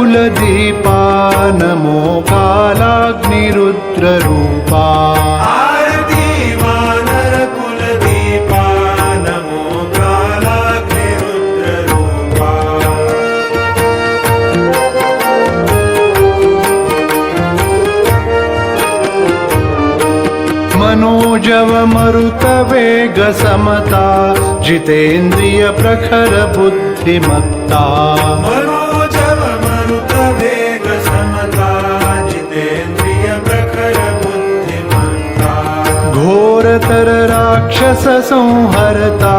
कुलदीपा नमो कालाग्निरुद्ररूपा आरती वानर कुलदीपा नमो कालाग्निरुद्ररूपा मनोजव मरुत वेग समता जितेन्द्रिय प्रखर बुद्धिमत्ता मनोजव मरुत वेग समता जितेन्द्रिय प्रखर बुद्धिमत्ता घोरतर राक्षस संहरता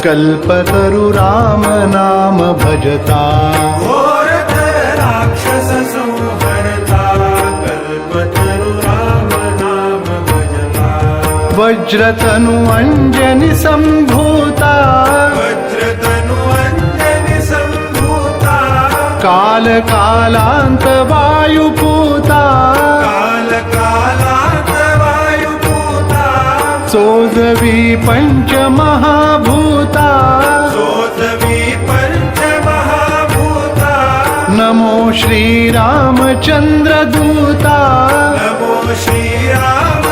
कल्पतरु राम नाम भजता घोरतर राक्षस संहरता कल्पतरु राम नाम भजता वज्रतनु अंजनि संभूता वज्रतनु अंजनि संभूता काल कालांत वायुपूता काल कालांत वायुपूता सोजवी पंच महाभूता सोजवी पंचमहाभूता नमो श्री रामचंद्र दूता नमो श्रीराम